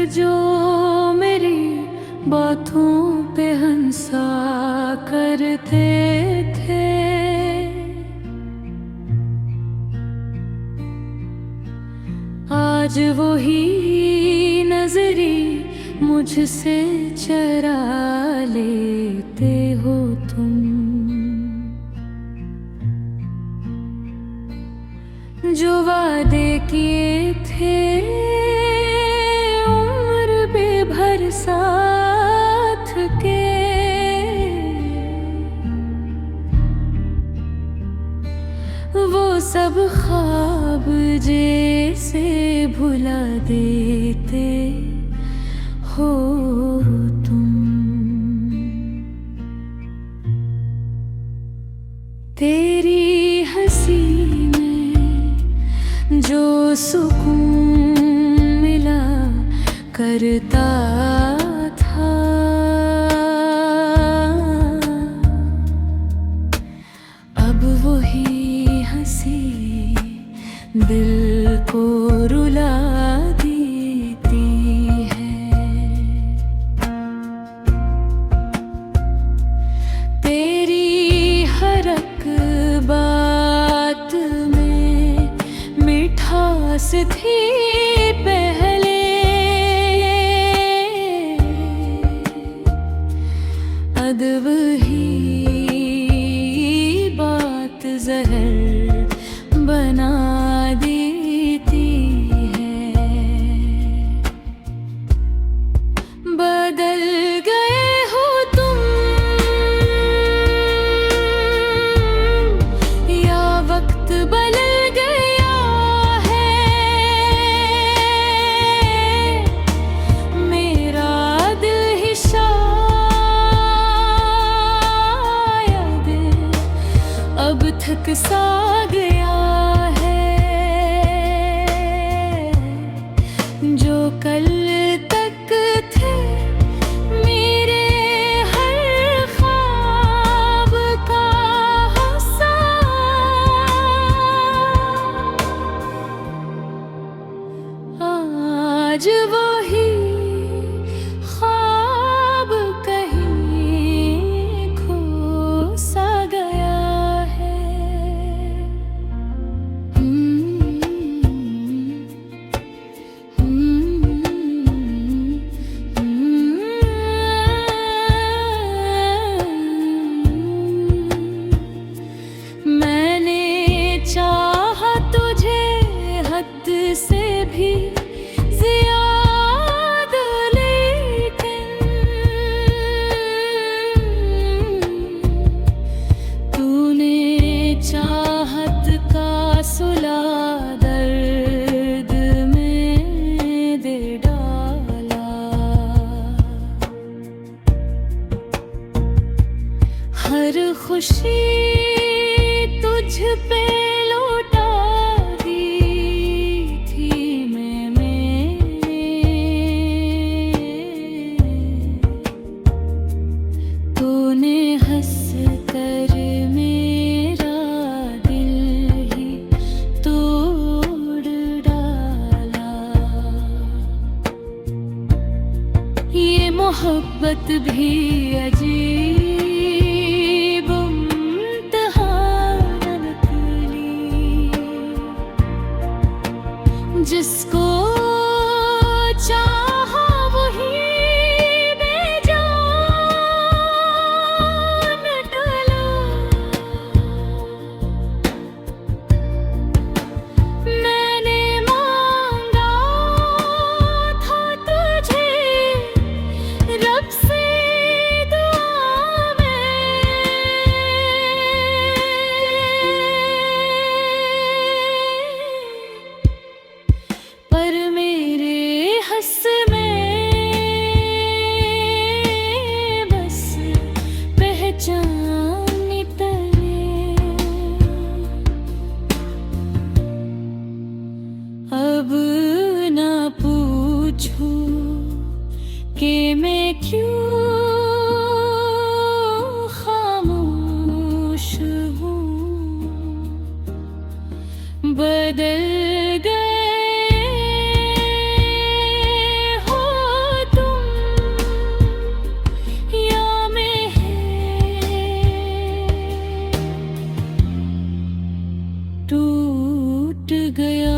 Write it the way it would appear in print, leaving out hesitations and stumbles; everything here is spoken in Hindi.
जो मेरी बातों पे हंसा करते थे, आज वही नजरी मुझसे चरा लेते हो तुम। जो वादे किए थे उम्र बेभर साथ के, वो सब ख्वाब जैसे भुला देते हो तुम। तेरी हंसी में जो सुकून मिला करता था, अब वही हंसी दिल को रुला देती है। तेरी हर एक बात में मिठास थी पहले, अदब ही बात जहर बना देती है। बदल गए हो तुम या वक्त बदल गया है, मेरा दिल ही शायद अब थक सा गया है। जो कल तक थे मेरे हर ख्वाब का हिस्सा, आज वही ख्वाब कहीं खो सा गया है। मैंने चाहा तुझे हद से भी ज्यादा, लेकिन तूने चाहत का सुला दर्द में दे डाला। हर खुशी तुझ पे लौटा दी थी मैंने, तूने हंस कर मेरा दिल ही तोड़ डाला। ये मोहब्बत भी अजीब जिसको चाहा वही बेजान डाला। मैंने मांगा था तुझे रब से दुआ में, पर मेरे हंस में बस पहचान तले। अब ना पूछूं कि मैं क्यों खामोश हूँ। बदल गए हो टूट गया।